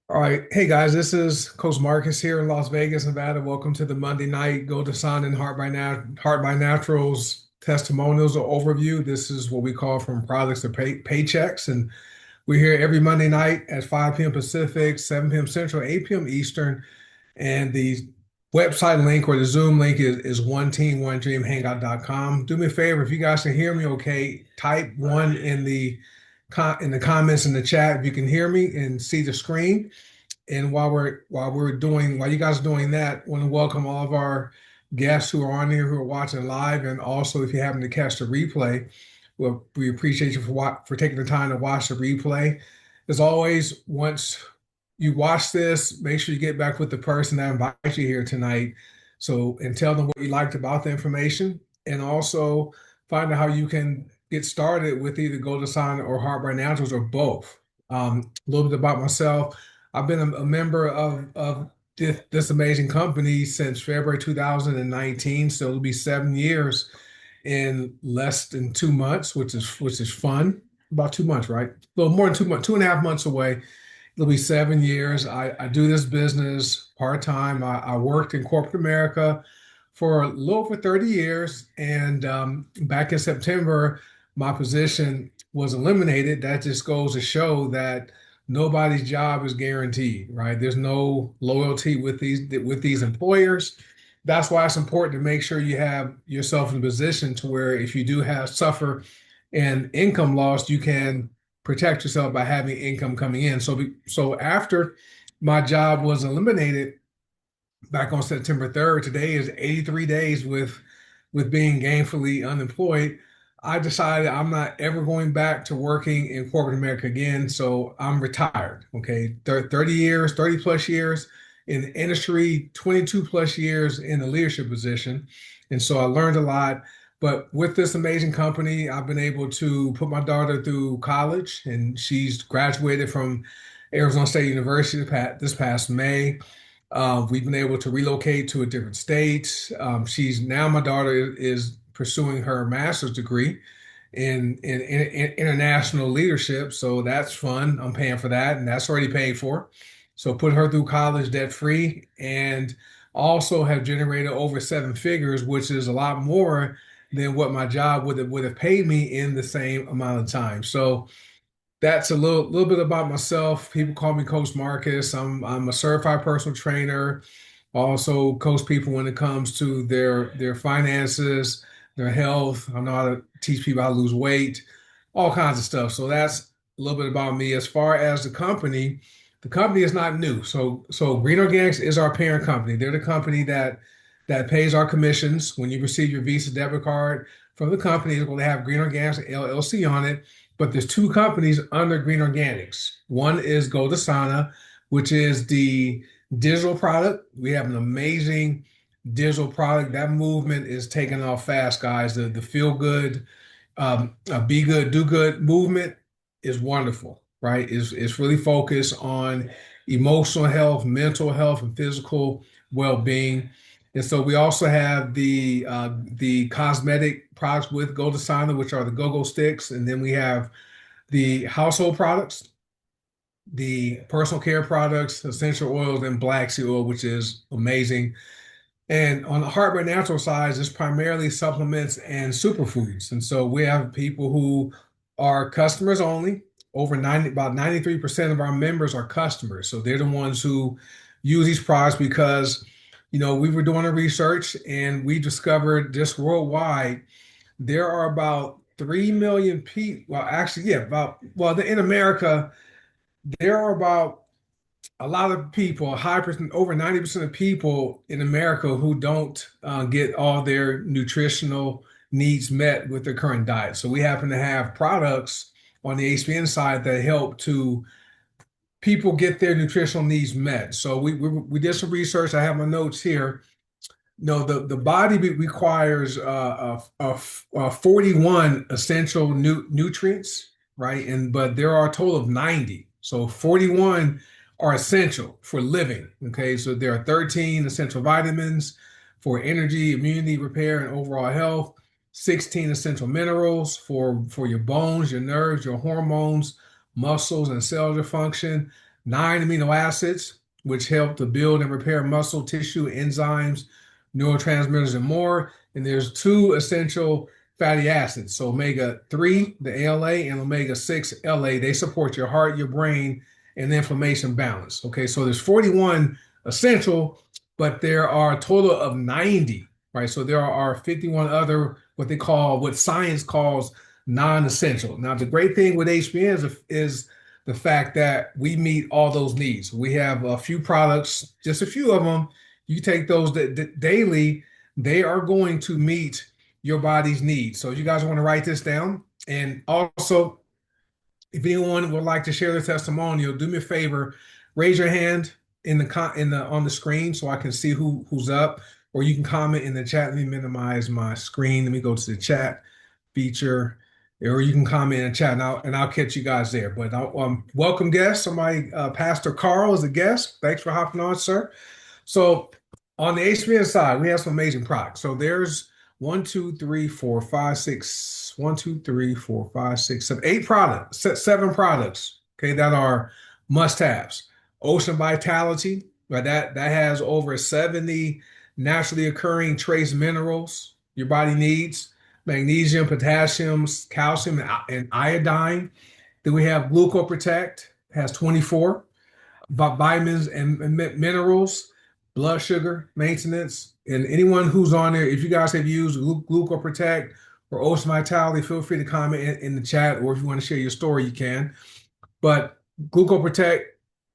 All right. Hey guys, this is Coach Marcus here in Las Vegas, Nevada. Welcome to the Monday night Go to Sun and Heart by Naturals testimonials or overview. This is what we call from products to paychecks. And we're here every Monday night at 5 p.m. Pacific, 7 p.m. Central, 8 p.m. Eastern. And the website link or the Zoom link is one team, one dream hangout.com. Do me a favor, if you guys can hear me okay, type one in the comments in the chat if you can hear me and see the screen. And while you guys are doing that, I want to welcome all of our guests who are on here who are watching live, and also if you happen to catch the replay, well, we appreciate you for taking the time to watch the replay. As always, once you watch this, make sure you get back with the person that invited you here tonight. So and tell them what you liked about the information, and also find out how you can get started with either Go to Sign or Heart by Naturals or both. A little bit about myself. I've been a member of this amazing company since February 2019, so it'll be 7 years in less than 2 months, which is fun. About 2 months, right? A little more than 2 months, 2.5 months away. It'll be 7 years. I do this business part-time. I worked in corporate America for a little over 30 years, and back in September, my position was eliminated. That just goes to show that nobody's job is guaranteed, right? There's no loyalty with these employers. That's why it's important to make sure you have yourself in a position to where if you do have suffer an income loss, you can protect yourself by having income coming in. So after my job was eliminated back on September 3rd, today is 83 days with being gainfully unemployed. I decided I'm not ever going back to working in corporate America again. So I'm retired. Okay. 30 years, 30 plus years in the industry, 22 plus years in a leadership position. And so I learned a lot. But with this amazing company, I've been able to put my daughter through college, and she's graduated from Arizona State University this past May. We've been able to relocate to a different state. My daughter is pursuing her master's degree in international leadership. So that's fun. I'm paying for that, and that's already paid for. So put her through college debt free, and also have generated over 7 figures, which is a lot more than what my job would have paid me in the same amount of time. So that's a little bit about myself. People call me Coach Marcus. I'm a certified personal trainer. Also coach people when it comes to their finances, their health. I know how to teach people how to lose weight, all kinds of stuff. So that's a little bit about me. As far as the company is not new. So Green Organics is our parent company. They're the company that pays our commissions. When you receive your Visa debit card from the company, it's going to have Green Organics LLC on it. But there's two companies under Green Organics. One is Goldasana, which is the digital product. We have an amazing digital product. That movement is taking off fast, guys. The feel good, be good, do good movement is wonderful, right? It's really focused on emotional health, mental health, and physical well-being. And so we also have the cosmetic products with Goldasana, which are the go-go sticks, and then we have the household products, the personal care products, essential oils, and black seed oil, which is amazing. And on the Heart by Natural side, it's primarily supplements and superfoods. And so we have people who are customers only. About 93% of our members are customers. So they're the ones who use these products because, we were doing a research and we discovered just worldwide, there are about 3 million people. Well, actually, yeah, in America, there are about a lot of people, a high percent, over 90% of people in America who don't get all their nutritional needs met with their current diet. So we happen to have products on the HBN side that help to people get their nutritional needs met. So we did some research. I have my notes here. No, the body requires 41 essential nutrients, right? But there are a total of 90. So 41 are essential for living. Okay, so there are 13 essential vitamins for energy, immunity, repair, and overall health. 16 essential minerals for your bones, your nerves, your hormones, muscles, and cellular function. nine amino acids, which help to build and repair muscle tissue, enzymes, neurotransmitters, and more. And there's two essential fatty acids. So omega-3, the ALA, and omega-6 LA, they support your heart, your brain, and the inflammation balance. Okay, so there's 41 essential, but there are a total of 90, right? So there are 51 other what science calls non-essential. Now, the great thing with HBN is the fact that we meet all those needs. We have a few products, just a few of them. You take those daily, they are going to meet your body's needs. So you guys want to write this down. And also, if anyone would like to share their testimonial, do me a favor, raise your hand in the on the screen so I can see who's up, or you can comment in the chat. Let me minimize my screen. Let me go to the chat feature, or you can comment in the chat, and I'll catch you guys there. But welcome guest. Somebody, Pastor Carl is a guest. Thanks for hopping on, sir. So on the HBN side, we have some amazing products. So there's one, two, three, four, five, six, one, two, three, four, five, six, seven, eight products, seven products, okay, that are must-haves. Ocean Vitality, right? That has over 70 naturally occurring trace minerals your body needs, magnesium, potassium, calcium, and iodine. Then we have Glucoprotect, has 24 vitamins and minerals, blood sugar maintenance. And anyone who's on there, if you guys have used Glucoprotect or Ocean Vitality, feel free to comment in the chat, or if you want to share your story, you can. But Glucoprotect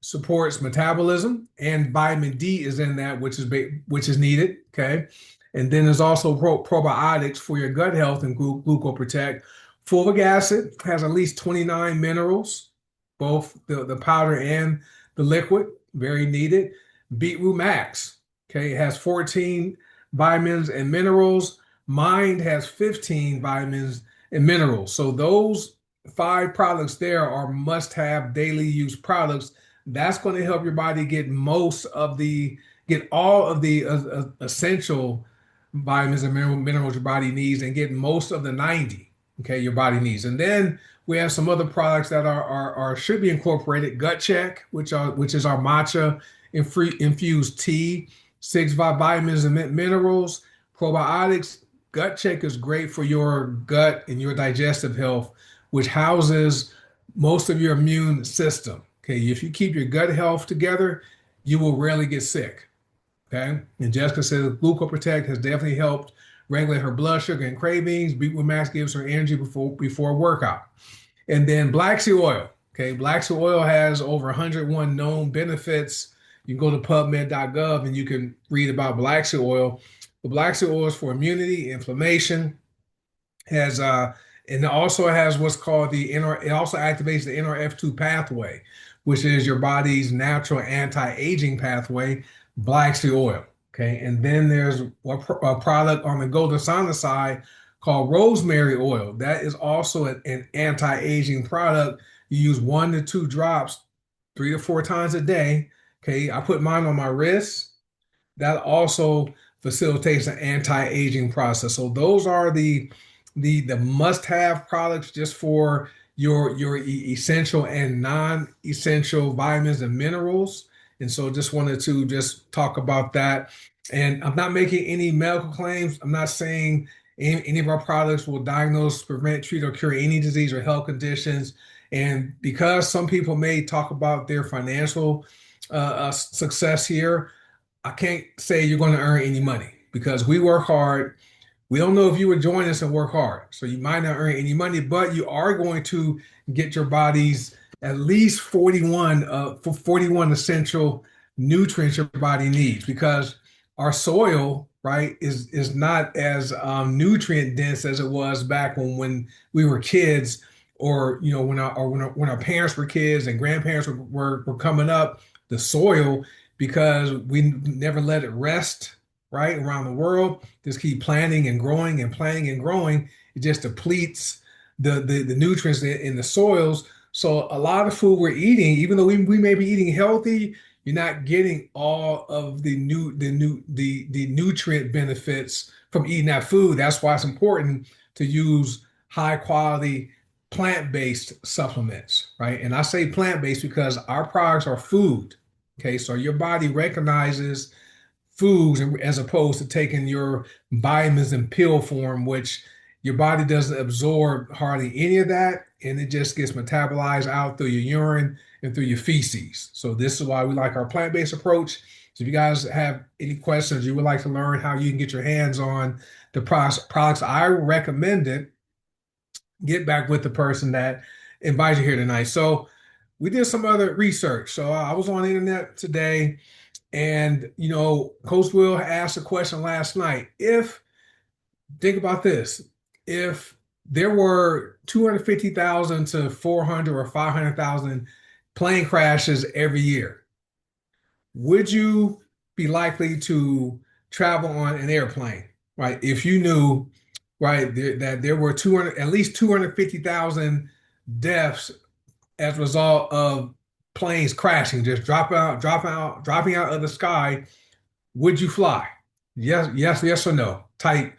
supports metabolism, and vitamin D is in that, which is needed. Okay, and then there's also probiotics for your gut health and Glucoprotect. Fulvic acid has at least 29 minerals, both the powder and the liquid, very needed. Beetroot Max, okay, it has 14 vitamins and minerals. Mind has 15 vitamins and minerals. So those five products there are must-have daily use products. That's going to help your body get all of the essential vitamins and minerals your body needs, and get most of the 90, okay, your body needs. And then we have some other products that are should be incorporated. Gut Check, which is our matcha infused tea, six vitamins and minerals, probiotics. Gut Check is great for your gut and your digestive health, which houses most of your immune system. Okay, if you keep your gut health together, you will rarely get sick. Okay, and Jessica says Glucoprotect has definitely helped regulate her blood sugar and cravings. Beetroot Max gives her energy before a workout. And then black seed oil. Okay, black seed oil has over 101 known benefits. You can go to PubMed.gov and you can read about black seed oil. The black seed oil is for immunity, inflammation, has and it also has what's called it also activates the NRF2 pathway, which is your body's natural anti-aging pathway, black seed oil. Okay, and then there's a product on the Golden Sana side called rosemary oil. That is also an anti-aging product. You use 1 to 2 drops 3 to 4 times a day. Okay, I put mine on my wrist. That also facilitates an anti-aging process. So those are the must-have products just for your essential and non-essential vitamins and minerals. And so just wanted to just talk about that. And I'm not making any medical claims. I'm not saying any of our products will diagnose, prevent, treat, or cure any disease or health conditions. And because some people may talk about their financial success here, I can't say you're going to earn any money because we work hard. We don't know if you would join us and work hard. So you might not earn any money, but you are going to get your body's at least 41 essential nutrients your body needs, because our soil, right, is not as nutrient dense as it was back when we were kids, or when our parents were kids and grandparents were coming up. The soil, because we never let it rest, right, around the world, just keep planting and growing and planting and growing. It just depletes the nutrients in the soils. So a lot of food we're eating, even though we may be eating healthy, you're not getting all of the nutrient benefits from eating that food. That's why it's important to use high quality plant-based supplements, right? And I say plant-based because our products are food. Okay, so your body recognizes foods as opposed to taking your vitamins in pill form, which your body doesn't absorb hardly any of that, and it just gets metabolized out through your urine and through your feces. So this is why we like our plant-based approach. So if you guys have any questions, you would like to learn how you can get your hands on the products I recommended, get back with the person that invited you here tonight. So we did some other research. So I was on the internet today, and Coach Will asked a question last night. Think about this, if there were 250,000 to 400 or 500,000 plane crashes every year, would you be likely to travel on an airplane, right? If you knew, right, that there were 200, at least 250,000 deaths as a result of planes crashing, just dropping out of the sky, would you fly? Yes, yes, yes or no. Type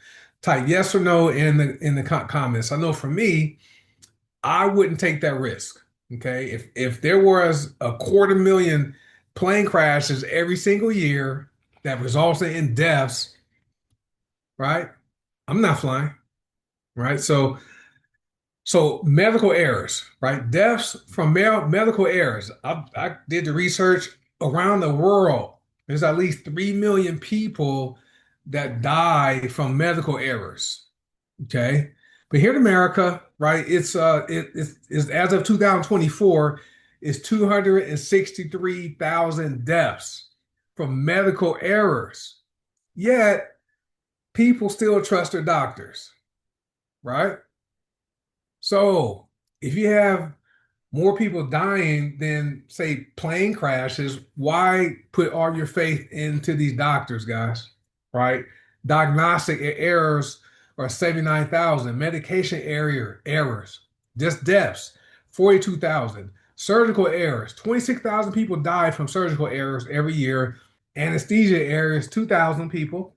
yes or no in the comments. I know for me, I wouldn't take that risk. Okay, if there was a 250,000 plane crashes every single year that resulted in deaths, right? I'm not flying, right? So medical errors, right? Deaths from medical errors. I did the research around the world. There's at least 3 million people that die from medical errors. Okay. But here in America, right, it's as of 2024, it's 263,000 deaths from medical errors. Yet people still trust their doctors, right? So if you have more people dying than, say, plane crashes, why put all your faith into these doctors, guys? Right? Diagnostic errors are 79,000. Medication errors, just deaths, 42,000. Surgical errors, 26,000 people die from surgical errors every year. Anesthesia errors, 2,000 people.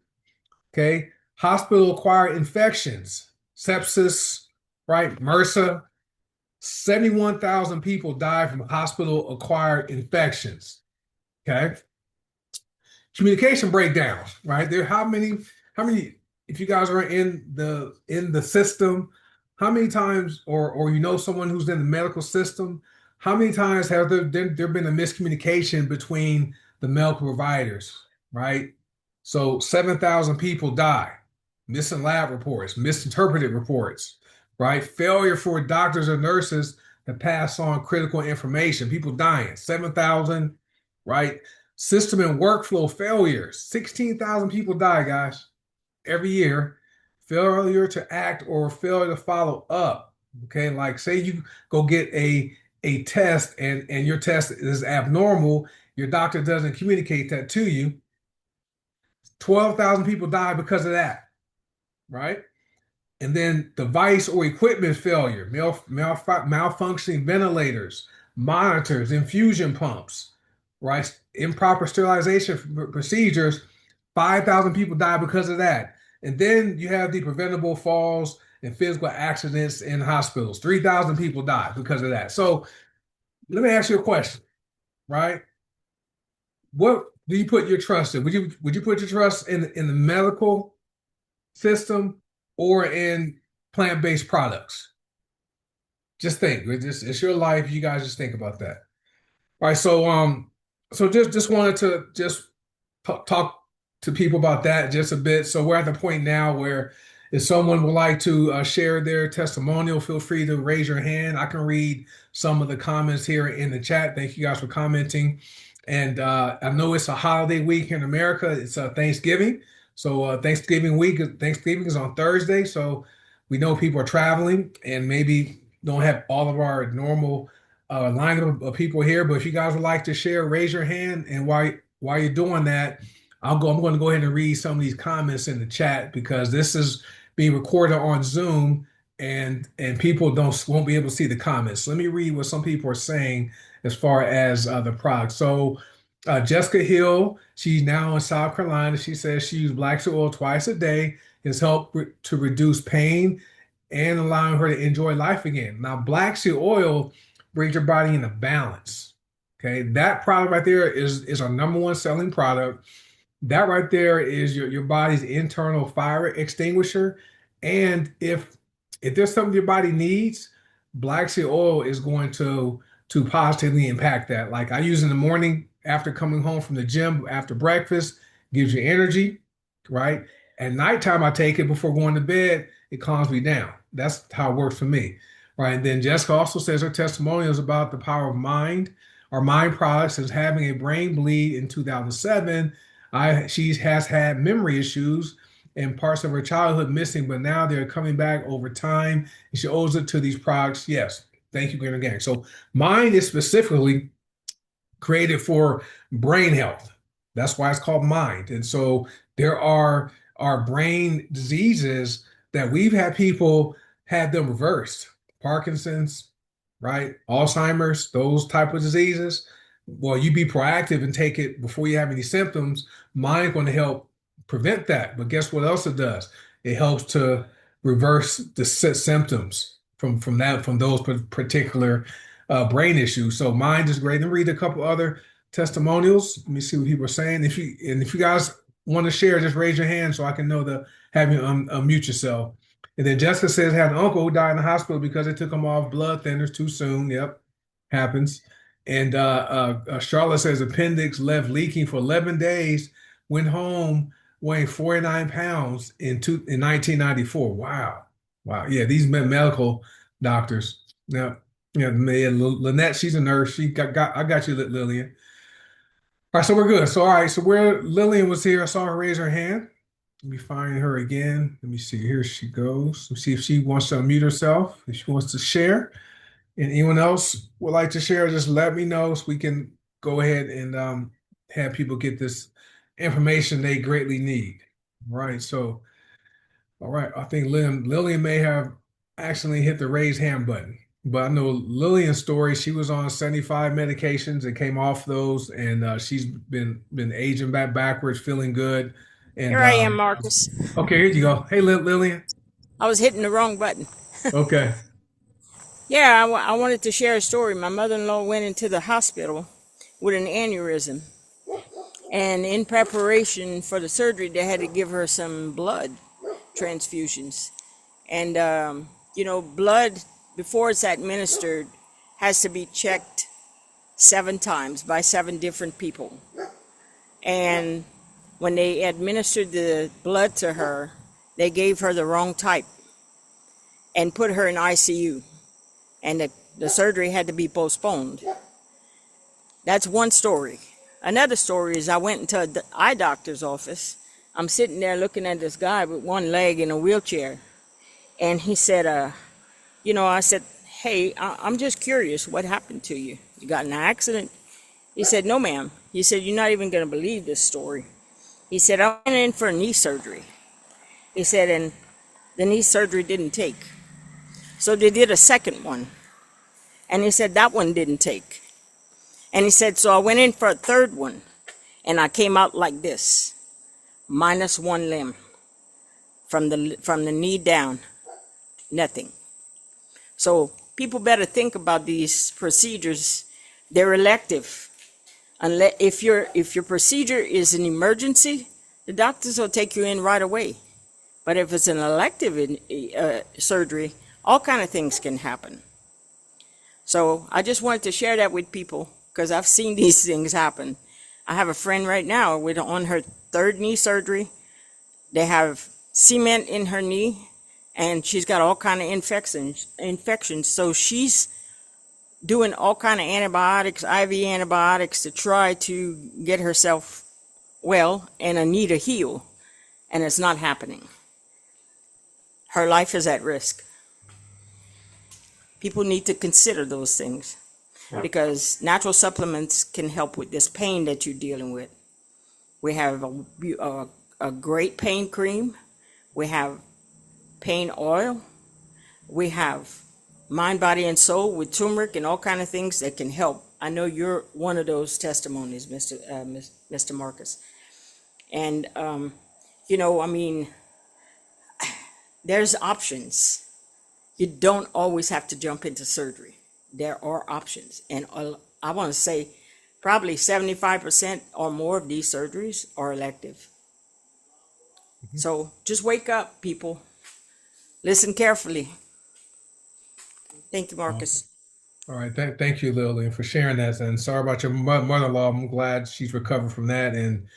Okay. Hospital acquired infections, sepsis, right? MRSA, 71,000 people die from hospital acquired infections. Okay. Communication breakdowns, right? How many, if you guys are in the system, how many times, or someone who's in the medical system, how many times have there been a miscommunication between the medical providers, right? So 7,000 people die, missing lab reports, misinterpreted reports, right? Failure for doctors or nurses to pass on critical information, people dying, 7,000, right? System and workflow failures, 16,000 people die, guys, every year. Failure to act or failure to follow up. Okay, like say you go get a test, and your test is abnormal, your doctor doesn't communicate that to you. 12,000 people die because of that, right? And then device or equipment failure, malfunctioning ventilators, monitors, infusion pumps, right? Improper sterilization procedures, 5,000 people die because of that. And then you have the preventable falls and physical accidents in hospitals. 3,000 people die because of that. So let me ask you a question, right? What do you put your trust in? Would you put your trust in the medical system or in plant-based products? Just think. It's your life. You guys just think about that. All right. So just wanted to just talk to people about that just a bit. So we're at the point now where if someone would like to share their testimonial, feel free to raise your hand. I can read some of the comments here in the chat. Thank you guys for commenting. And I know it's a holiday week here in America. It's Thanksgiving. So Thanksgiving is on Thursday. So we know people are traveling and maybe don't have all of our normal lineup of people here. But if you guys would like to share, raise your hand. And while you're doing that, I'm going to go ahead and read some of these comments in the chat because this is being recorded on Zoom, and people won't be able to see the comments. So let me read what some people are saying as far as the product. So Jessica Hill, she's now in South Carolina. She says she used black seed oil twice a day. Has helped to reduce pain and allowing her to enjoy life again. Now, black seed oil brings your body into balance. Okay, that product right there is our number one selling product. That right there is your body's internal fire extinguisher. And if there's something your body needs, black seed oil is going to positively impact that. Like I use in the morning after coming home from the gym after breakfast, gives you energy, right? At nighttime, I take it before going to bed, it calms me down. That's how it works for me. Right. And then Jessica also says her testimonial is about the power of mind. Our mind products is having a brain bleed in 2007. She has had memory issues and parts of her childhood missing, but now they're coming back over time. And she owes it to these products. Yes. Thank you, Green Gang. So mind is specifically created for brain health. That's why it's called mind. And so there are brain diseases that we've had people had them reversed. Parkinson's, right? Alzheimer's, those type of diseases. Well, you be proactive and take it before you have any symptoms. Mind going to help prevent that. But guess what else it does? It helps to reverse the symptoms from those particular brain issues. So mind is great. Let me read a couple other testimonials. Let me see what people are saying. If you guys want to share, just raise your hand so I can know to have you unmute yourself. And then Jessica says had an uncle who died in the hospital because they took him off blood thinners too soon. Yep, happens. And Charlotte says appendix left leaking for 11 days. Went home weighing 49 pounds in 1994. Wow, wow. Yeah, these medical doctors. Now, yeah, man, Lynette, she's a nurse. I got you, Lillian. All right, so we're good. So all right, so where Lillian was here, I saw her raise her hand. Let me find her again. Let me see. Here she goes. Let's see if she wants to unmute herself, if she wants to share. And anyone else would like to share, just let me know so we can go ahead and have people get this information they greatly need. Right. So, all right. I think Lillian may have accidentally hit the raise hand button. But I know Lillian's story, she was on 75 medications and came off those, and she's been aging backwards, feeling good. And Here I am, Marcus. okay, here you go. Hey, Lillian. I was hitting the wrong button. Okay. Yeah, I wanted to share a story. My mother-in-law went into the hospital with an aneurysm. And in preparation for the surgery, they had to give her some blood transfusions. And, blood, before it's administered, has to be checked 7 times by 7 different people. And when they administered the blood to her, they gave her the wrong type and put her in ICU. And the surgery had to be postponed. That's one story. Another story is I went into an eye doctor's office. I'm sitting there looking at this guy with one leg in a wheelchair. And he said, I said, hey, I'm just curious, what happened to you? You got in an accident? He said, no, ma'am. He said, you're not even going to believe this story. He said, I went in for knee surgery. He said, and the knee surgery didn't take. So they did a second one. And he said, that one didn't take. And he said, so I went in for a third one. And I came out like this, minus one limb from the knee down, nothing. So people better think about these procedures. They're elective. Unless if your procedure is an emergency, the doctors will take you in right away. But if it's an elective surgery, all kind of things can happen. So I just wanted to share that with people because I've seen these things happen. I have a friend right now on her 3rd knee surgery. They have cement in her knee, and she's got all kind of infections. So she's doing all kind of antibiotics, IV antibiotics, to try to get herself well and a knee to heal, and it's not happening. Her life is at risk. People need to consider those things because natural supplements can help with this pain that you're dealing with. We have a great pain cream. We have pain oil. We have mind, body, and soul with turmeric and all kind of things that can help. I know you're one of those testimonies, Mr. Marcus. And, there's options. You don't always have to jump into surgery. There are options. And I want to say probably 75% or more of these surgeries are elective. Mhm. So just wake up, people. Listen carefully. Thank you, Awesome. Marcus. All right. Thank you, Lillian, for sharing that. And sorry about your mother-in-law. I'm glad she's recovered from that. And,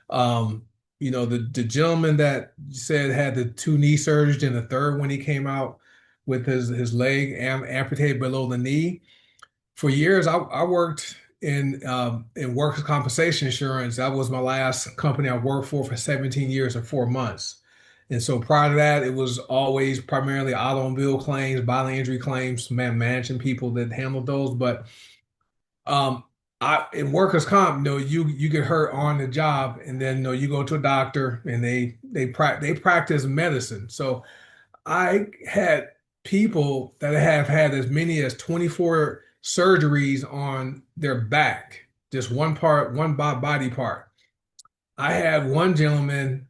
um, the gentleman that you said had the two knee surgeries and the third when he came out with his leg amputated below the knee. For years, I worked in workers' compensation insurance. That was my last company I worked for 17 years and 4 months. And so prior to that, it was always primarily automobile claims, bodily injury claims, managing people that handled those. But um, I in workers' comp, you get hurt on the job, and then you go to a doctor, and they practice medicine. So I had people that have had as many as 24 surgeries on their back, just one part, body part. I had one gentleman,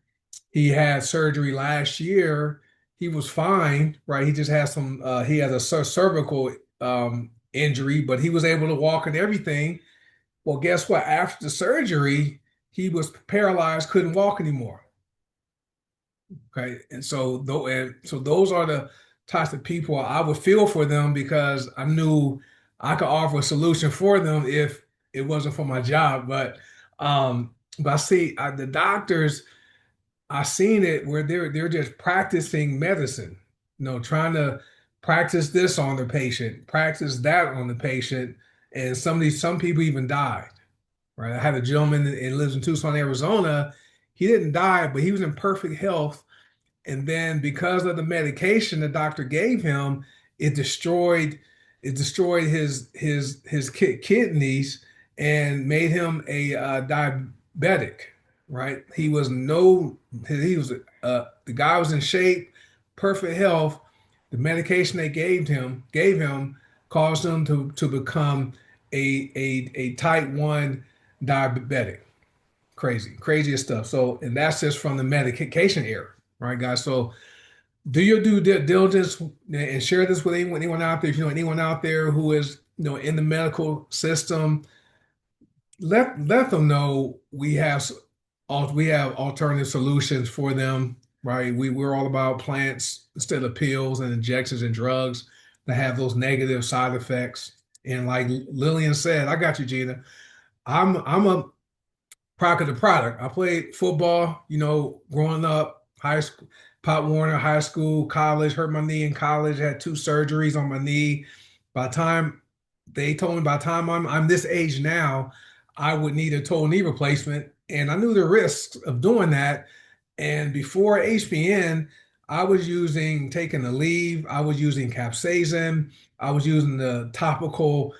he had surgery last year. He was fine, right? He just had he has a cervical injury, but he was able to walk and everything. Well, guess what? After the surgery, he was paralyzed, couldn't walk anymore. Okay. And so those are the types of people I would feel for them because I knew I could offer a solution for them if it wasn't for my job. But I see the doctors, I seen it where they're just practicing medicine, trying to practice this on the patient, practice that on the patient, and some people even died. Right. I had a gentleman that lives in Tucson, Arizona. He didn't die, but he was in perfect health, and then because of the medication the doctor gave him, it destroyed his kidneys and made him a diabetic. Right? He was the guy was in shape, perfect health. The medication they gave him caused him to become a type 1 diabetic. Craziest stuff. So, and that's just from the medication error, right, guys? So, do your due diligence and share this with anyone out there. If you know anyone out there who is, in the medical system, let them know we have alternative solutions for them, right? We're all about plants instead of pills and injections and drugs that have those negative side effects. And like Lillian said, I got you, Gina. I'm a product of the product. I played football, growing up, high school, Pop Warner, high school, college, hurt my knee in college, had two surgeries on my knee. By the time they told me by the time I'm this age now, I would need a total knee replacement. And I knew the risks of doing that. And before HPN, I was taking the leave, I was using capsaicin, I was using the topical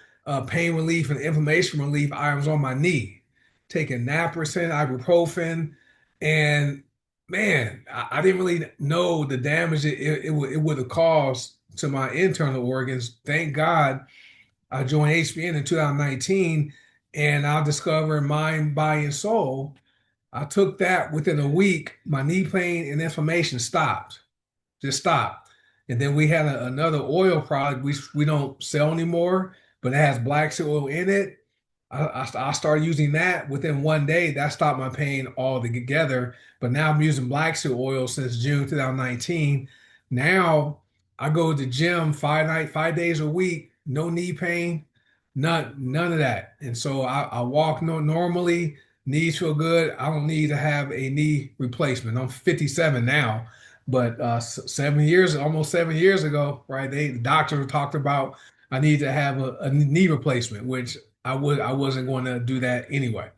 pain relief and inflammation relief items on my knee, taking naproxen, ibuprofen, and man, I didn't really know the damage it would have caused to my internal organs. Thank God I joined HBN in 2019, and I discovered Mind, Body, and Soul. I took that within a week. My knee pain and inflammation stopped, just stopped. And then we had another oil product we don't sell anymore, but it has black seed oil in it. I started using that within one day. That stopped my pain altogether. But now I'm using black seed oil since June 2019. Now I go to the gym 5 days a week, no knee pain, none of that. And so I walk normally, knees feel good. I don't need to have a knee replacement. I'm 57 now, but 7 years, almost 7 years ago, right? The doctor talked about I need to have a knee replacement, which I wasn't going to do that anyway.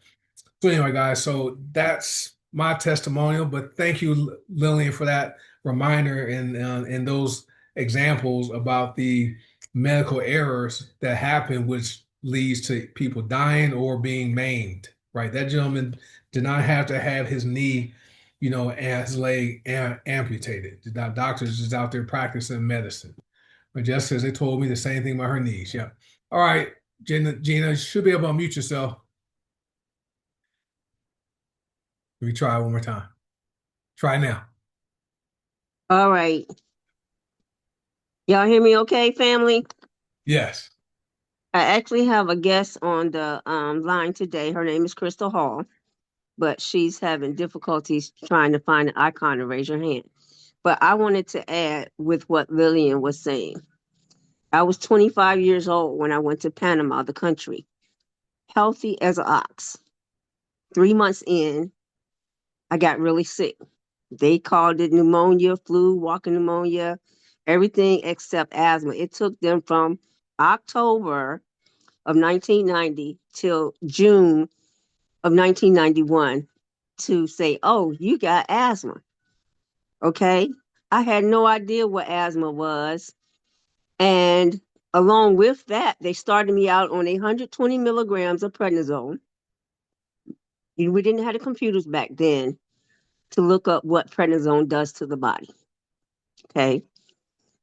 So anyway, guys, so that's my testimonial. But thank you, Lillian, for that reminder and those examples about the medical errors that happen, which leads to people dying or being maimed. Right? That gentleman did not have to have his knee, and his leg amputated. The doctors is out there practicing medicine. But just as they told me the same thing about her knees. Yeah. All right, Gina, you should be able to unmute yourself. Let me try one more time. Try now. All right. Y'all hear me okay, family? Yes. I actually have a guest on the line today. Her name is Crystal Hall, but she's having difficulties trying to find an icon to raise her hand. But I wanted to add with what Lillian was saying. I was 25 years old when I went to Panama, the country, healthy as an ox. 3 months in, I got really sick. They called it pneumonia, flu, walking pneumonia, everything except asthma. It took them from October of 1990 till June of 1991 to say, oh, you got asthma. Okay. I had no idea what asthma was. And along with that, they started me out on 120 milligrams of prednisone. We didn't have the computers back then to look up what prednisone does to the body. Okay.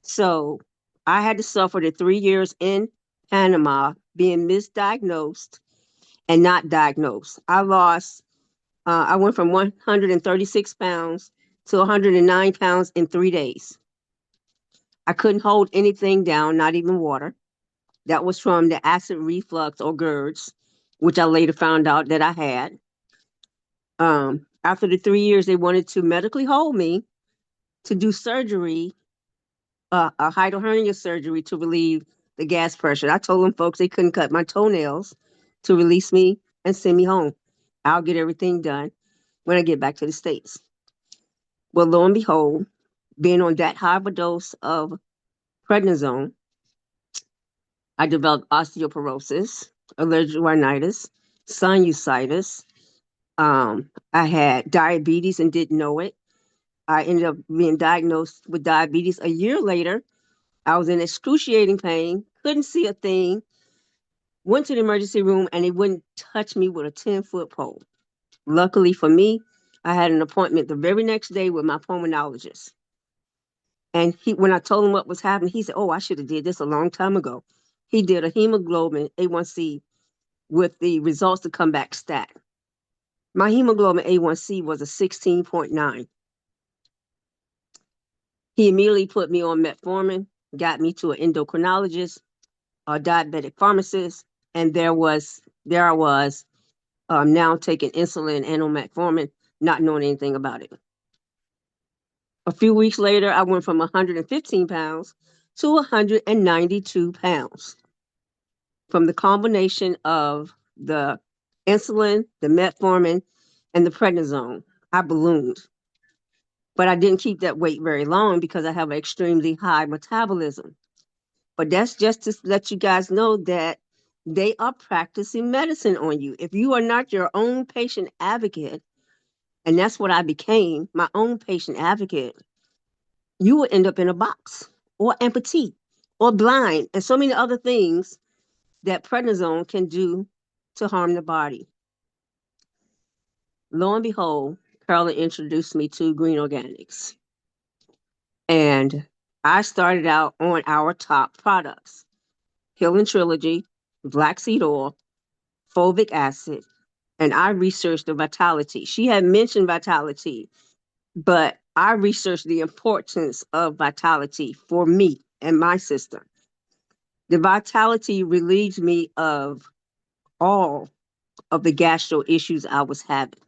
So I had to suffer the 3 years in Panama being misdiagnosed and not diagnosed. I went from 136 pounds to 109 pounds in 3 days. I couldn't hold anything down, not even water. That was from the acid reflux or GERDs, which I later found out that I had. After the 3 years, they wanted to medically hold me to do surgery, a hiatal hernia surgery to relieve the gas pressure. I told them folks they couldn't cut my toenails to release me and send me home. I'll get everything done when I get back to the States. Well, lo and behold, being on that high of a dose of prednisone, I developed osteoporosis, allergic rhinitis, sinusitis. I had diabetes and didn't know it. I ended up being diagnosed with diabetes a year later. I was in excruciating pain, couldn't see a thing, went to the emergency room, and they wouldn't touch me with a 10-foot pole. Luckily for me, I had an appointment the very next day with my pulmonologist. And when I told him what was happening, he said, "Oh, I should have did this a long time ago." He did a hemoglobin A1C with the results to come back stat. My hemoglobin A1C was a 16.9. He immediately put me on metformin, got me to an endocrinologist, a diabetic pharmacist, and there I was now taking insulin and on metformin, not knowing anything about it. A few weeks later, I went from 115 pounds to 192 pounds from the combination of the insulin, the metformin, and the prednisone. I ballooned, but I didn't keep that weight very long because I have an extremely high metabolism. But that's just to let you guys know that they are practicing medicine on you. If you are not your own patient advocate, and that's what I became, my own patient advocate, you will end up in a box or amputee or blind and so many other things that prednisone can do to harm the body. Lo and behold, Carla introduced me to green organics. And I started out on our top products: Healing Trilogy, Black Seed Oil, Fulvic Acid, and I researched the vitality. She had mentioned vitality, but I researched the importance of vitality for me and my system. The vitality relieves me of all of the gastro issues I was having.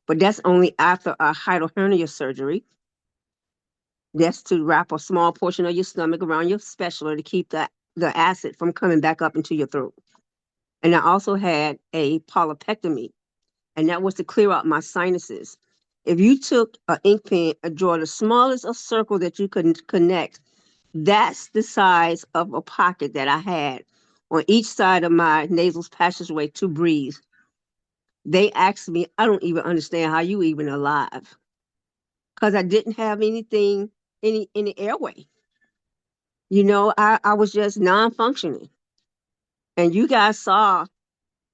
But that's only after a hiatal hernia surgery. That's to wrap a small portion of your stomach around your spatula to keep the acid from coming back up into your throat. And I also had a polypectomy, and that was to clear out my sinuses. If you took an ink pen and draw the smallest of circle that you could connect, that's the size of a pocket that I had on each side of my nasal passageway to breathe. They asked me, I don't even understand how you even alive, because I didn't have anything, any airway. I was just non-functioning. And you guys saw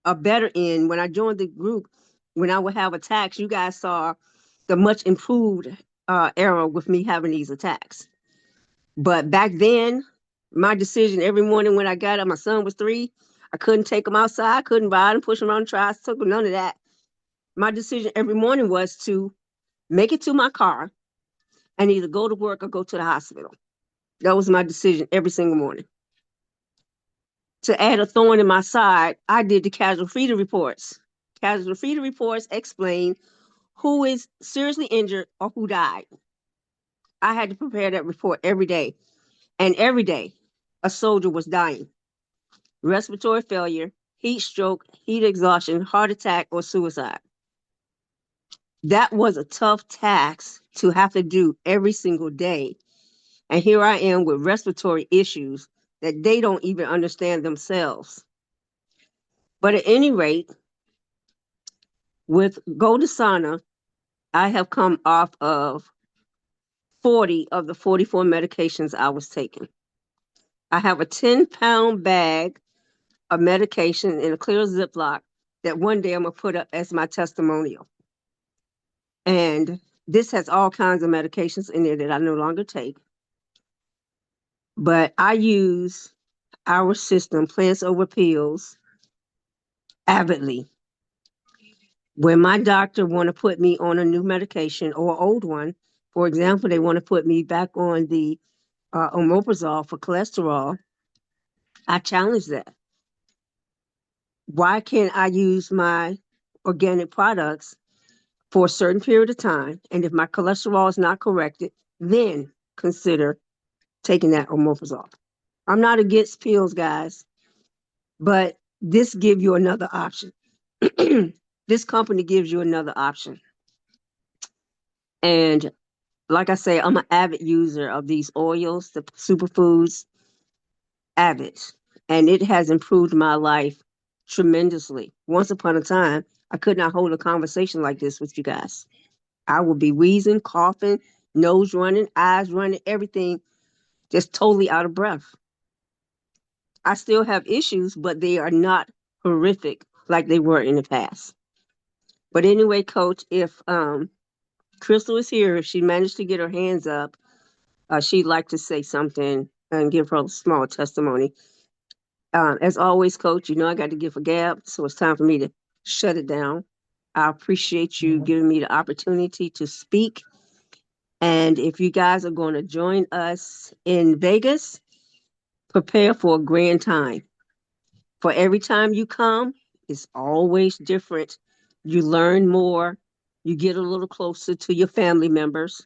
a better end when I joined the group. When I would have attacks, you guys saw the much improved era with me having these attacks. But back then, my decision every morning when I got up, my son was 3. I couldn't take him outside. I couldn't ride him, push him around the tricycle, none of that. My decision every morning was to make it to my car and either go to work or go to the hospital. That was my decision every single morning. To add a thorn in my side, I did the casualty reports. Casualty reports explain who is seriously injured or who died. I had to prepare that report every day. And every day, a soldier was dying. Respiratory failure, heat stroke, heat exhaustion, heart attack, or suicide. That was a tough task to have to do every single day. And here I am with respiratory issues that they don't even understand themselves. But at any rate, with Goldasana, I have come off of 40 of the 44 medications I was taking. I have a 10-pound bag of medication in a clear Ziploc that one day I'm going to put up as my testimonial. And this has all kinds of medications in there that I no longer take. But I use our system, Plants Over Pills, avidly. When my doctor want to put me on a new medication or old one, for example, they want to put me back on the omeprazole for cholesterol, I challenge that. Why can't I use my organic products for a certain period of time? And if my cholesterol is not corrected, then consider taking that omeprazole. I'm not against pills, guys, but this gives you another option. This company gives you another option. And like I say, I'm an avid user of these oils, the superfoods, avid. And it has improved my life tremendously. Once upon a time, I could not hold a conversation like this with you guys. I would be wheezing, coughing, nose running, eyes running, everything just totally out of breath. I still have issues, but they are not horrific like they were in the past. But anyway, Coach, if Crystal is here, if she managed to get her hands up, she'd like to say something and give her a small testimony. As always, Coach, you know I got to give a gab, so it's time for me to shut it down. I appreciate you giving me the opportunity to speak. And if you guys are going to join us in Vegas, prepare for a grand time. For every time you come, it's always different. You learn more, you get a little closer to your family members,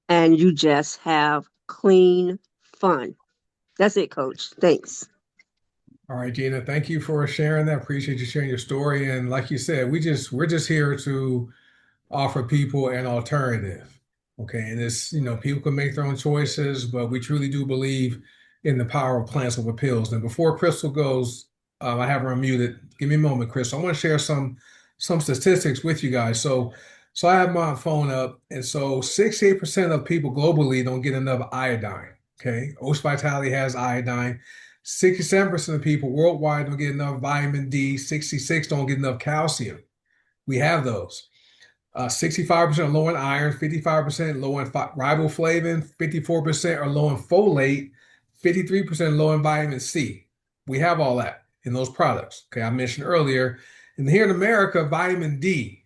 and you just have clean fun. That's it, Coach. Thanks. All right, Gina, thank you for sharing that. Appreciate you sharing your story. And like you said, we're just here to offer people an alternative. Okay. And it's, people can make their own choices, but we truly do believe in the power of plants over pills. And before Crystal goes, I have her unmuted. Give me a moment, Crystal. I want to share some statistics with you guys. So I have my phone up, and so 68% of people globally don't get enough iodine. Okay. Ocean Vitality has iodine. 67% of people worldwide don't get enough vitamin D. 66 don't get enough calcium. We have those. 65% low in iron, 55% low in riboflavin, 54% are low in folate, 53% low in vitamin C. We have all that in those products. Okay, I mentioned earlier. And here in America, vitamin D,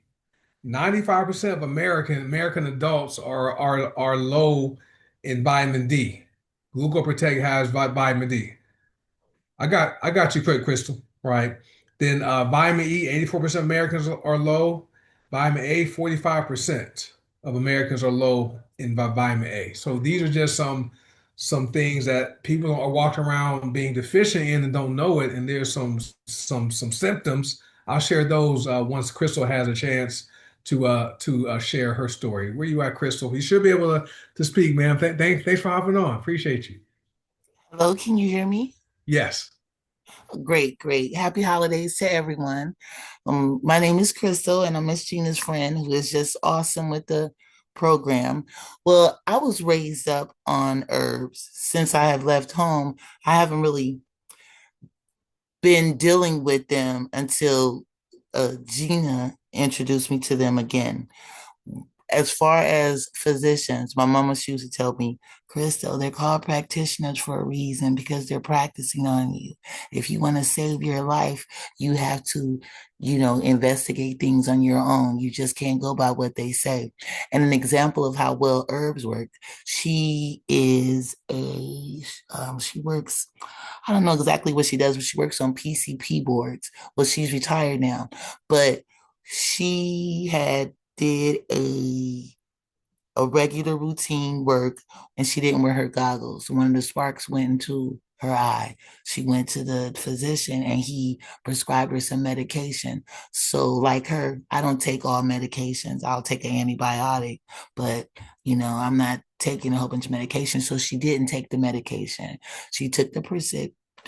95% of American adults are low in vitamin D. Glucoprotect has vitamin D. I got you quick, Crystal. Right. Then vitamin E, 84% of Americans are low. Vitamin A, 45% of Americans are low in vitamin A. So these are just some things that people are walking around being deficient in and don't know it. And there's some symptoms. I'll share those once Crystal has a chance to share her story. Where you at, Crystal? You should be able to speak, ma'am. Thanks for hopping on. Appreciate you. Hello, can you hear me? Yes. Great, great. Happy holidays to everyone. My name is Crystal, and I'm Miss Gina's friend who is just awesome with the program. Well, I was raised up on herbs. Since I have left home, I haven't really been dealing with them until Gina introduced me to them again. as far as physicians, my mama used to tell me, Crystal, they're called practitioners for a reason because they're practicing on you. If you want to save your life, you have to, investigate things on your own. You just can't go by what they say. And an example of how well herbs work, she works, I don't know exactly what she does, but she works on PCP boards. Well, she's retired now, but she had did a regular routine work and she didn't wear her goggles. One of the sparks went into her eye. She went to the physician and he prescribed her some medication. So, like her, I don't take all medications. I'll take an antibiotic, but I'm not taking a whole bunch of medication. So she didn't take the medication. She took the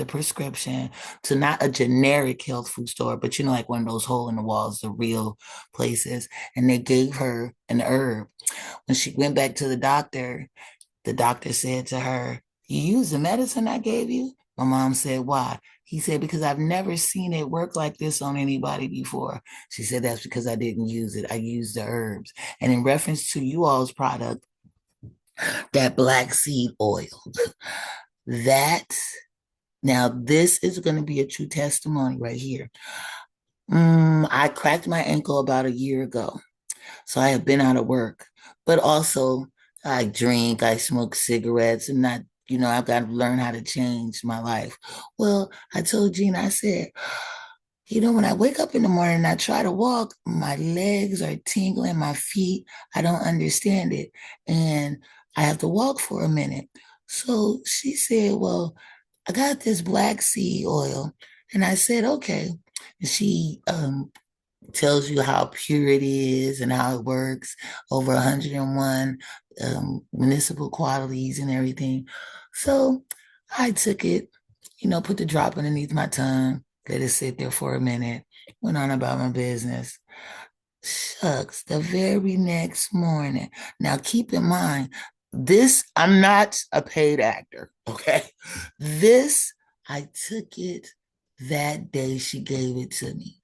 prescription to not a generic health food store, but like one of those hole in the walls, the real places. And they gave her an herb. When she went back to the doctor said to her, "You use the medicine I gave you?" My mom said, "Why?" He said, "Because I've never seen it work like this on anybody before." She said, "That's because I didn't use it. I used the herbs." And in reference to you all's product, that black seed oil, that now this is going to be a true testimony right here. I cracked my ankle about a year ago. So I have been out of work, but also I drink, I smoke cigarettes, and not, I've got to learn how to change my life. Well, I told Gina, I said, when I wake up in the morning and I try to walk, my legs are tingling, my feet, I don't understand it. And I have to walk for a minute. So she said, well, I got this black seed oil. And I said, okay. And she tells you how pure it is and how it works, over 101 municipal qualities and everything. So I took it, put the drop underneath my tongue, let it sit there for a minute, went on about my business. Shucks, the very next morning. Now keep in mind, I'm not a paid actor, okay? This, I took it that day she gave it to me.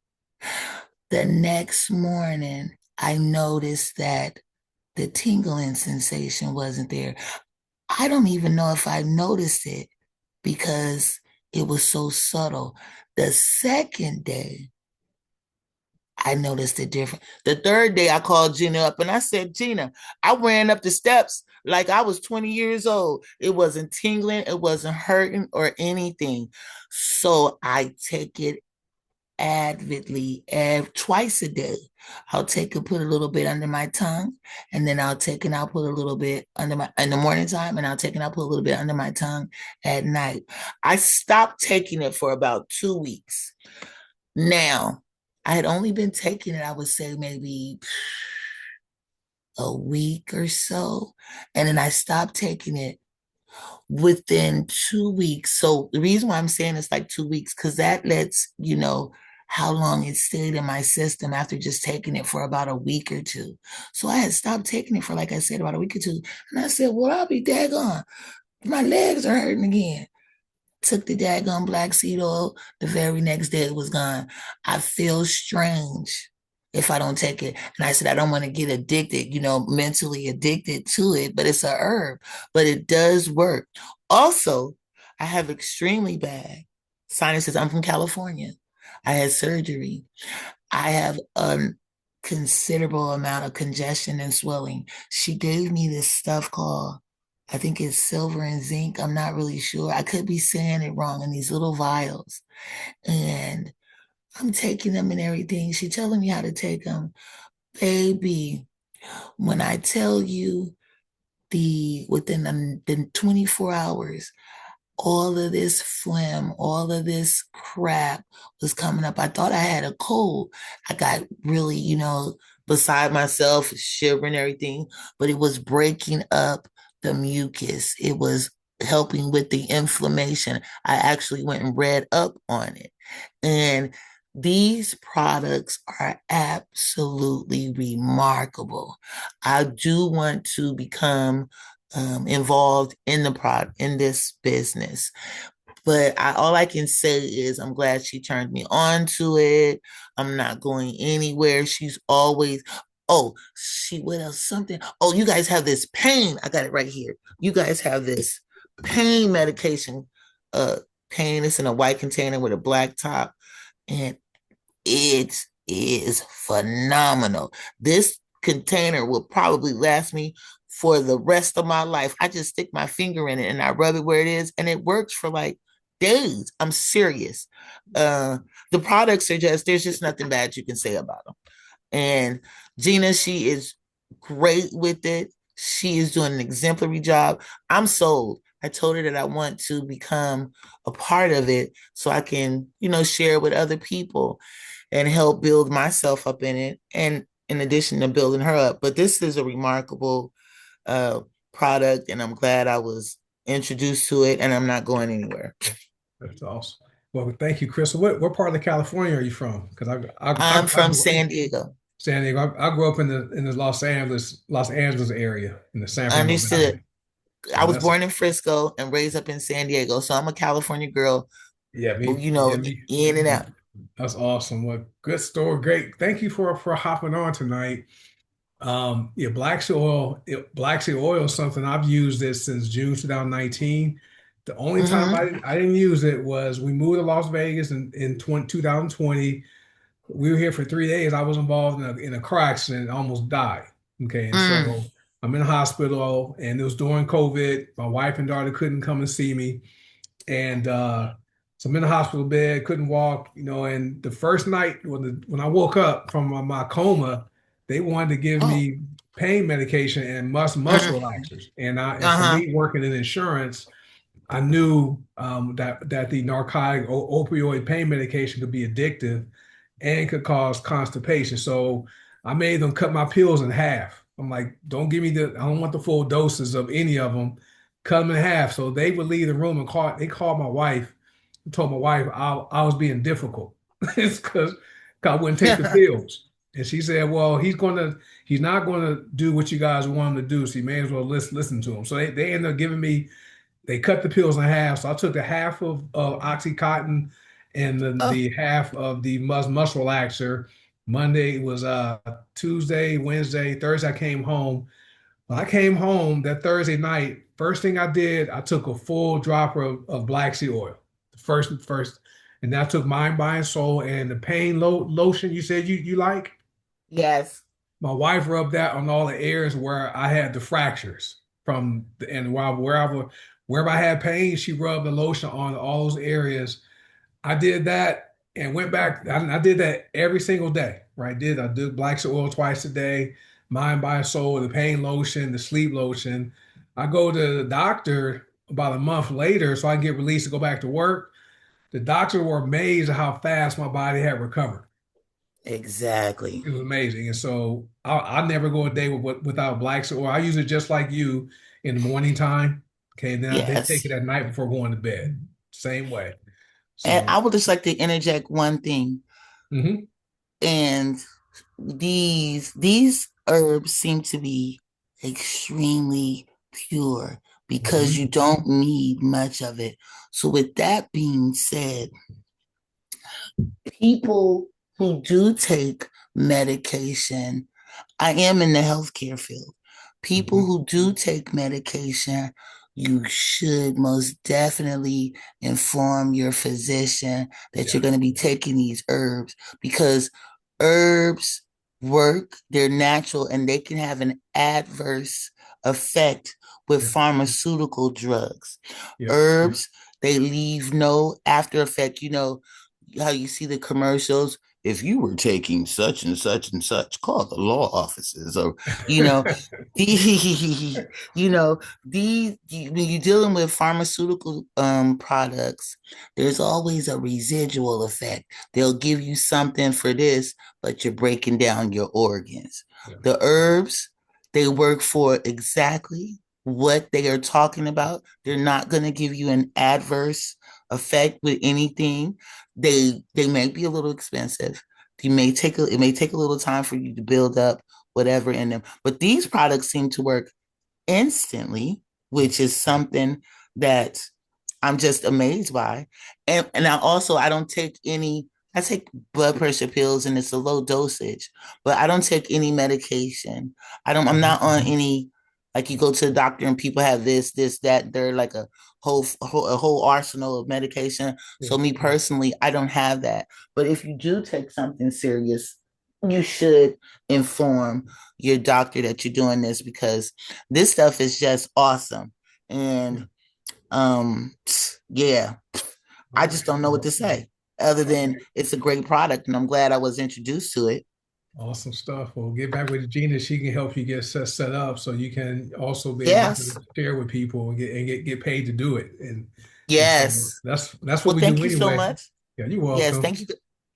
The next morning, I noticed that the tingling sensation wasn't there. I don't even know if I noticed it because it was so subtle. The second day, I noticed it different. The third day, I called Gina up and I said, Gina, I ran up the steps like I was 20 years old. It wasn't tingling, it wasn't hurting or anything. So I take it avidly twice a day. I'll take and put a little bit under my tongue, and then I'll put a little bit under my in the morning time, and I'll put a little bit under my tongue at night. I stopped taking it for about 2 weeks. Now, I had only been taking it, I would say maybe a week or so, and then I stopped taking it within 2 weeks. So the reason why I'm saying it's like 2 weeks, because that lets you know how long it stayed in my system after just taking it for about a week or two. So I had stopped taking it for, like I said, about a week or two. And I said, well, I'll be daggone. My legs are hurting again. Took the daggone black seed oil. The very next day it was gone. I feel strange if I don't take it. And I said, I don't want to get addicted, mentally addicted to it, but it's a herb, but it does work. Also, I have extremely bad sinuses. I'm from California. I had surgery. I have a considerable amount of congestion and swelling. She gave me this stuff called, I think it's silver and zinc. I'm not really sure. I could be saying it wrong, in these little vials. And I'm taking them and everything. She telling me how to take them. Baby, when I tell you within the 24 hours, all of this phlegm, all of this crap was coming up. I thought I had a cold. I got really, beside myself, shivering, everything, but it was breaking up the mucus. It was helping with the inflammation. I actually went and read up on it. And these products are absolutely remarkable. I do want to become involved in in this business. But all I can say is I'm glad she turned me on to it. I'm not going anywhere. She's always, Oh, what else? Something. Oh, you guys have this pain. I got it right here. You guys have this pain medication. Uh, Pain. It's in a white container with a black top, and it is phenomenal. This container will probably last me for the rest of my life. I just stick my finger in it and I rub it where it is, and it works for like days. I'm serious. Uh, the products are just, there's just nothing bad you can say about them. And Gina, she is great with it. She is doing an exemplary job. I'm sold. I told her that I want to become a part of it so I can, share with other people and help build myself up in it. And in addition to building her up. But this is a remarkable uh, product, and I'm glad I was introduced to it, and I'm not going anywhere. That's awesome. Well, thank you, Crystal. What part of California are you from? Because I'm I from grew San Diego. San Diego. I grew up in the Los Angeles area in the San Fernando Understood. Valley. I So was that's born in Frisco and raised up in San Diego, so I'm a California girl, yeah, me. in and out. That's awesome. What good story. Great. Thank you for hopping on tonight. Yeah, Black Sea oil is something I've used this since June 2019. The only time Mm-hmm. I didn't use it was we moved to Las Vegas in 2020. We were here for 3 days. I was involved in a car accident and almost died. Okay. And Mm. so I'm in the hospital and it was during COVID. My wife and daughter couldn't come and see me. And so I'm in the hospital bed, couldn't walk, and the first night when I woke up from my coma, they wanted to give Oh. me pain medication and muscle Mm. relaxers. And for Uh-huh. me working in insurance, I knew that the narcotic opioid pain medication could be addictive and could cause constipation. So I made them cut my pills in half. I'm like, don't give me I don't want the full doses of any of them. Cut them in half. So they would leave the room and they called my wife and told my wife I was being difficult. It's because I wouldn't take the pills. And she said, well, he's not gonna do what you guys want him to do. So you may as well listen to him. So they ended up giving me they cut the pills in half. So I took the half of Oxycontin and Oh, the half of the muscle relaxer. Monday was Tuesday, Wednesday, Thursday. I came home. When I came home that Thursday night, first thing I did, I took a full dropper of Black Sea oil. The first, and then I took Mind, Body, and Soul and the pain lotion you said you like. yes. My wife rubbed that on all the areas where I had the fractures from, and wherever I had pain, she rubbed the lotion on all those areas. I did that and went back. I did that every single day. Right? I did black seed oil twice a day, mind, body, soul, the pain lotion, the sleep lotion. I go to the doctor about a month later so I can get released to go back to work. The doctor were amazed at how fast my body had recovered. Exactly. It was amazing. And so I never go a day without black soil. I use it just like you in the morning time. Okay. And then I take Yes. it at night before going to bed. Same way. And So, I would just like to interject one thing. mhm. And these herbs seem to be extremely pure because you Mhm. don't need much of it. So with that being said, people who do take medication, I am in the healthcare field. People Mhm. who do take medication, you should most definitely inform your physician that Yeah. you're going to be taking these herbs because herbs work, they're natural, and they can have an adverse effect with Yeah. pharmaceutical drugs. Yep. Herbs, they leave no after effect. How you see the commercials, if you were taking such and such and such, call the law offices, or you know the when you're dealing with pharmaceutical products, there's always a residual effect. They'll give you something for this, but you're breaking down your organs. Yeah. The herbs, they work for exactly what they are talking about. They're not going to give you an adverse effect with anything. They may be a little expensive. It may take a little time for you to build up whatever in them. But these products seem to work instantly, which is something that I'm just amazed by. And I don't take any I take blood pressure pills and it's a low dosage, but I don't take any medication. I'm Mhm. not on any, like you go to the doctor and people have this, that. They're like a whole arsenal of medication. Yeah. So me personally, I don't have that. But if you do take something serious, you should inform your doctor that you're doing this because this stuff is just awesome. Yeah. And yeah, I Okay. just don't know what to say other than Okay. it's a great product and I'm glad I was introduced to it. Awesome stuff. Well, get back with Gina. She can help you get set up so you can also be able to Yes. share with people and get paid to do it. And so Yes. that's what Well, we thank do you so anyway. much. Yeah, you're Yes, welcome. thank you.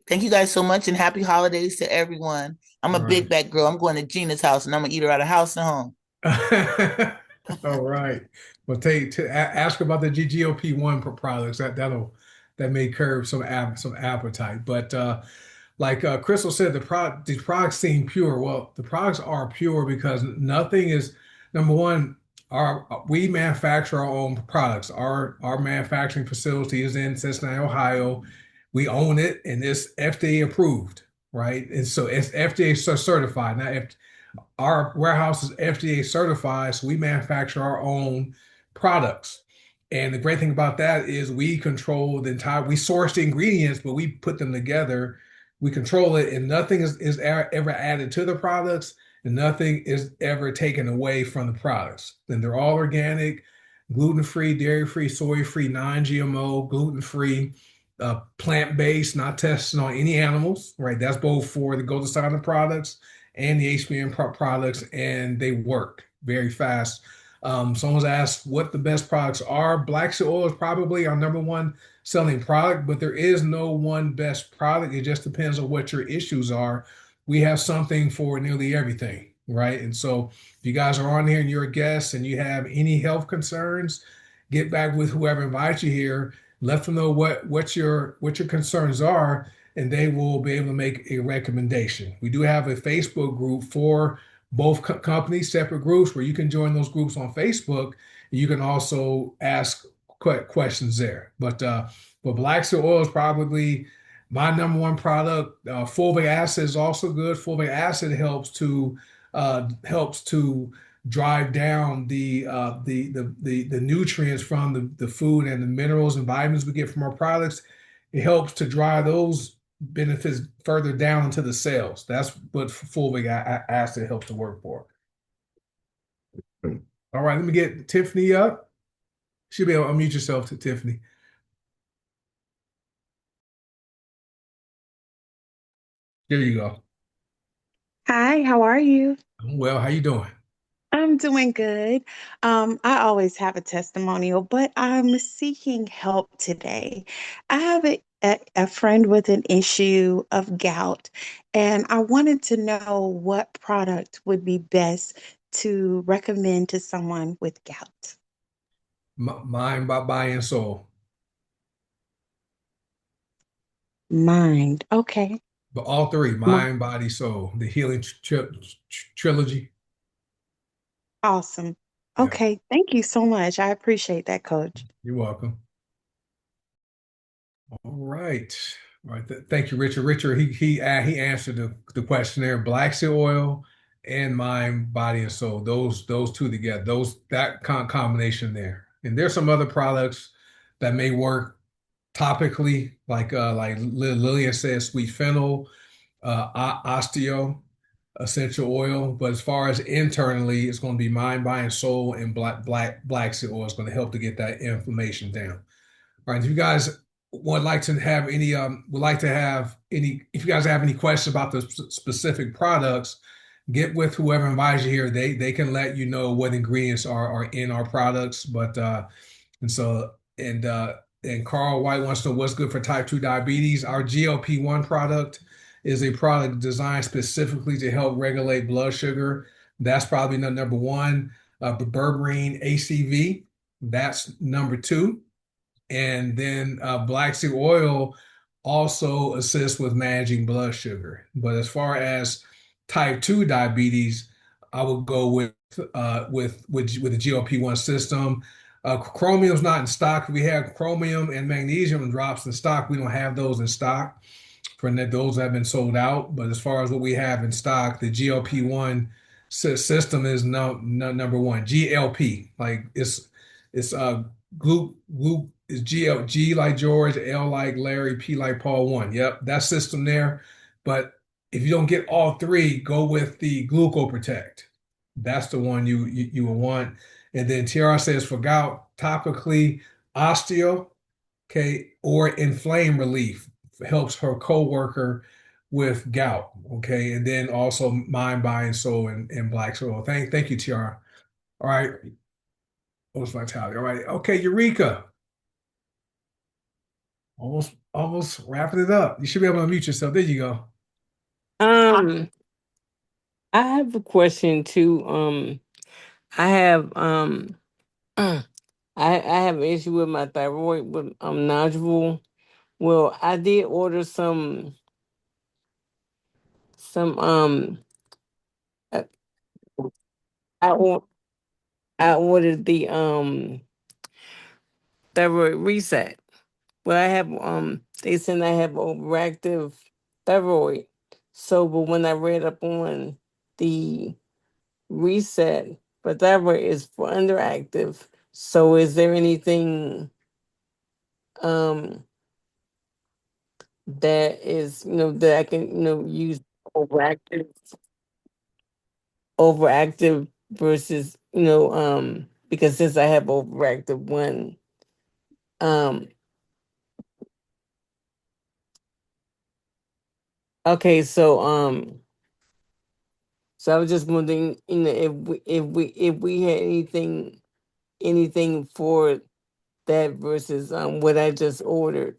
Thank you guys so much and happy holidays to everyone. I'm All a right. big back girl. I'm going to Gina's house and I'm gonna eat her out of house and home. All right. Well, ask about the GLP-1 products. That may curb some appetite. But like Crystal said, these products seem pure. Well, the products are pure because nothing is number one. We manufacture our own products. Our manufacturing facility is in Cincinnati, Ohio. We own it, and it's FDA approved, right? And so it's FDA certified. Now, if our warehouse is FDA certified, so we manufacture our own products. And the great thing about that is we control we source the ingredients, but we put them together. We control it, and nothing is ever added to the products, and nothing is ever taken away from the products. And they're all organic, gluten-free, dairy-free, soy-free, non-GMO, gluten-free, plant-based, not tested on any animals, right? That's both for the Golden Standard products and the HBM products, and they work very fast. Someone's asked what the best products are. Black seed oil is probably our number one selling product, but there is no one best product. It just depends on what your issues are. We have something for nearly everything, right? And so if you guys are on here and you're a guest and you have any health concerns, get back with whoever invites you here. Let them know what your concerns are, and they will be able to make a recommendation. We do have a Facebook group for both companies, separate groups where you can join those groups on Facebook. You can also ask questions there. But black seed oil is probably my number one product. Fulvic acid is also good. Fulvic acid helps to drive down the nutrients from the food and the minerals and vitamins we get from our products. It helps to drive those benefits further down into the cells. That's what fulvic acid helps to work for. All right, let me get Tiffany up. She'll be able to unmute yourself to Tiffany. There you go. Hi, how are you? Well, how you doing? I'm doing good. I always have a testimonial, but I'm seeking help today. I have a friend with an issue of gout, and I wanted to know what product would be best to recommend to someone with gout. Mind, body, and soul. Mind. Okay. But all three, My, mind, body, soul. The healing trilogy. awesome. Yeah, Okay. Thank you so much. I appreciate that, Coach. you're welcome. All right. All right. Thank you, Richard. Richard, he answered the question there. Black seed oil and mind, body, and soul. Those two together. That combination there. And there's some other products that may work topically, like Lillian said, sweet fennel, osteo, essential oil. But as far as internally, it's going to be mind, body, and soul, and black seed oil is going to help to get that inflammation down. All right. If you guys would like to have any, if you guys have any questions about the specific products, get with whoever invites you here. They can let you know what ingredients are in our products. And so, and Carl White wants to know what's good for type 2 diabetes. Our GLP-1 product is a product designed specifically to help regulate blood sugar. That's probably number one. Berberine ACV, that's number two. And then black seed oil also assists with managing blood sugar. But as far as type 2 diabetes, I would go with the GLP-1 system. Chromium's not in stock. We have chromium and magnesium drops in stock. We don't have those in stock. for those that have been sold out. But as far as what we have in stock, the GLP-1 system is no number one. GLP, like it's glu is G like George, L like Larry, P like Paul one. Yep, that system there. But if you don't get all three, go with the Glucoprotect. That's the one you will want. And then TR says for gout, topically osteo, okay, or inflame relief helps her coworker with gout, okay, and then also mind, body, and soul and black soil. Thank you, TR. All right, most vitality. All right, okay, Eureka. Almost wrapping it up. You should be able to mute yourself. There you go. Um, I have a question too. I have I have an issue with my thyroid with nodule. Well, I did order some I, I or- I ordered the thyroid reset. Well, I have they said I have overactive thyroid. So, but when I read up on the reset, but thyroid is for underactive. So, is there anything um that is that I can use overactive overactive versus because since I have overactive one um okay so I was just wondering if we had anything for that versus what I just ordered.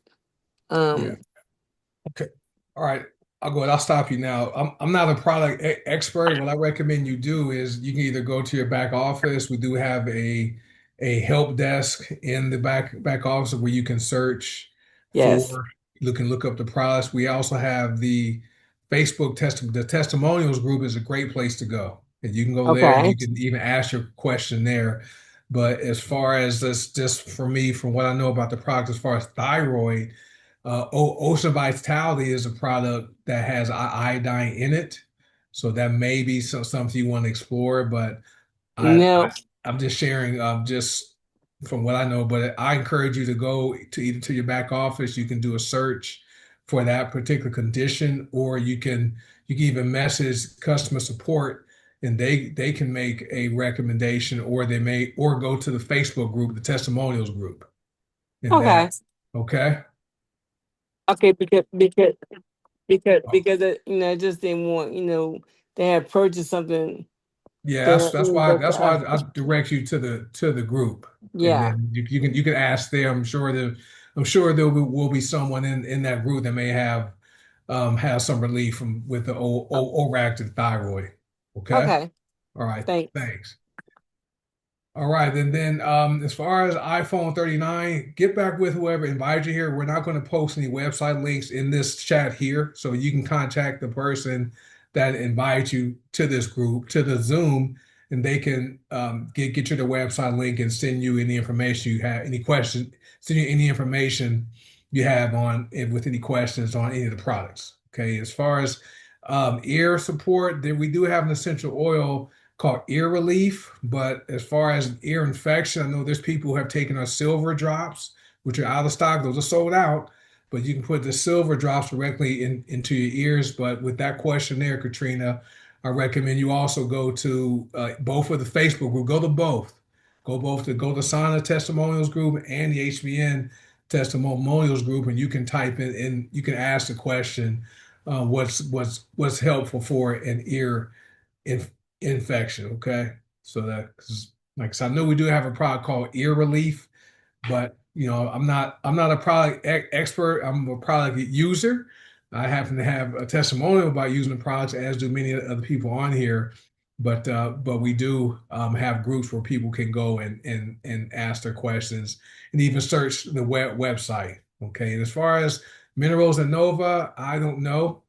Yeah. um Okay. All right. I'll go ahead. I'll stop you now. I'm not a product expert. What I recommend you do is you can either go to your back office. We do have a help desk in the back office where you can search yes. for, you can look up the products. We also have the Facebook the testimonials group is a great place to go. And you can go there and Okay. you can even ask your question there. But as far as this, just for me, from what I know about the product, as far as thyroid, Ocean Vitality is a product that has iodine in it, so that may be something you want to explore. But I, No. I I'm just sharing just from what I know. But I encourage you to go to either to your back office. You can do a search for that particular condition, or you can even message customer support, and they can make a recommendation, or they may or go to the Facebook group, the testimonials group, and that Okay. okay. Okay, because I just didn't want they have purchased something Yeah, that that's why I direct you to the group, and yeah. then you can ask there. I'm sure there will be someone in that group that may have some relief from with the overactive thyroid. Okay, Okay, all right, thanks. thanks. All right, and then as far as iPhone 39, get back with whoever invited you here. We're not going to post any website links in this chat here, so you can contact the person that invited you to this group, to the Zoom, and they can get you the website link and send you any information you have, any questions, send you any information you have on with any questions on any of the products. Okay, as far as ear support, then we do have an essential oil called ear relief. But as far as ear infection, I know there's people who have taken our silver drops, which are out of stock. Those are sold out, but you can put the silver drops directly into your ears. But with that questionnaire, Katrina, I recommend you also go to both of the Facebook group. Go to both. Go to Sana Testimonials group and the HBN Testimonials group, and you can type in you can ask the question, what's helpful for an ear inf infection. Okay, so that 'cause, like I said, I know we do have a product called ear relief, but I'm not a product expert. I'm a product user. I happen to have a testimonial about using the products, as do many other people on here. But we do have groups where people can go and ask their questions and even search the website. Okay, and as far as minerals and Nova, I don't know.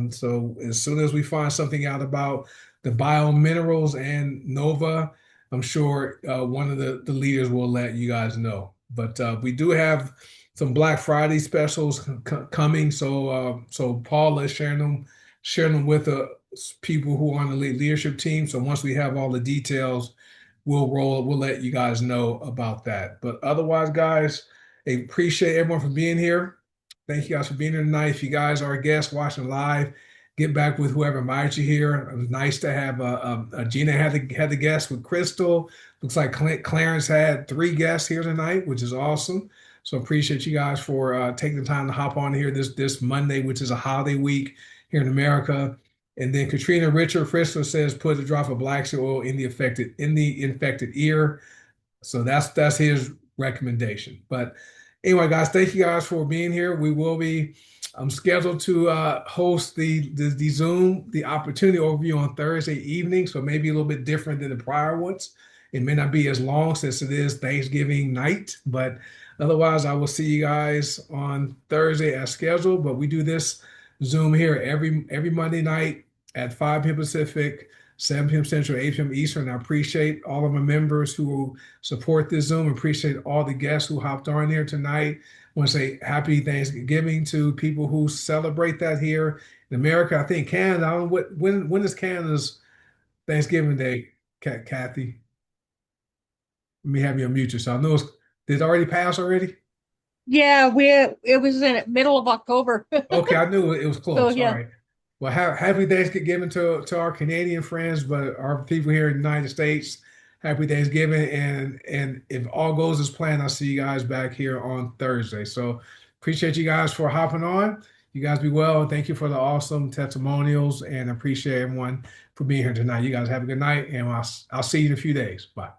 So as soon as we find something out about the biominerals and Nova, I'm sure one of the leaders will let you guys know. But we do have some Black Friday specials coming. So Paula is sharing them with people who are on the leadership team. So once we have all the details, we'll let you guys know about that. But otherwise, guys, I appreciate everyone for being here. Thank you guys for being here tonight. If you guys are guests watching live, get back with whoever invited you here. It was nice to have Gina had the guest with Crystal. Looks like Clarence had 3 guests here tonight, which is awesome. So appreciate you guys for taking the time to hop on here this Monday, which is a holiday week here in America. And then Katrina Richard Frisker says, put a drop of black seed oil in the infected ear. So that's his recommendation. But anyway, guys, thank you guys for being here. We will be scheduled to host the Zoom, the opportunity overview on Thursday evening. So maybe a little bit different than the prior ones. It may not be as long since it is Thanksgiving night, but otherwise, I will see you guys on Thursday as scheduled. But we do this Zoom here every Monday night at 5 p.m. Pacific, 7 p.m. Central, 8 p.m. Eastern. I appreciate all of my members who support this Zoom. Appreciate all the guests who hopped on here tonight. I want to say happy Thanksgiving to people who celebrate that here in America. I think Canada. I don't know when is Canada's Thanksgiving Day, Kathy? Let me have you unmute yourself. I know did it already pass already? Yeah, it was in the middle of October. Okay, I knew it was So close. All yeah. right. Well, happy Thanksgiving to our Canadian friends, but our people here in the United States, happy Thanksgiving. And if all goes as planned, I'll see you guys back here on Thursday. So appreciate you guys for hopping on. You guys be well. And thank you for the awesome testimonials and appreciate everyone for being here tonight. You guys have a good night, and I'll see you in a few days. Bye.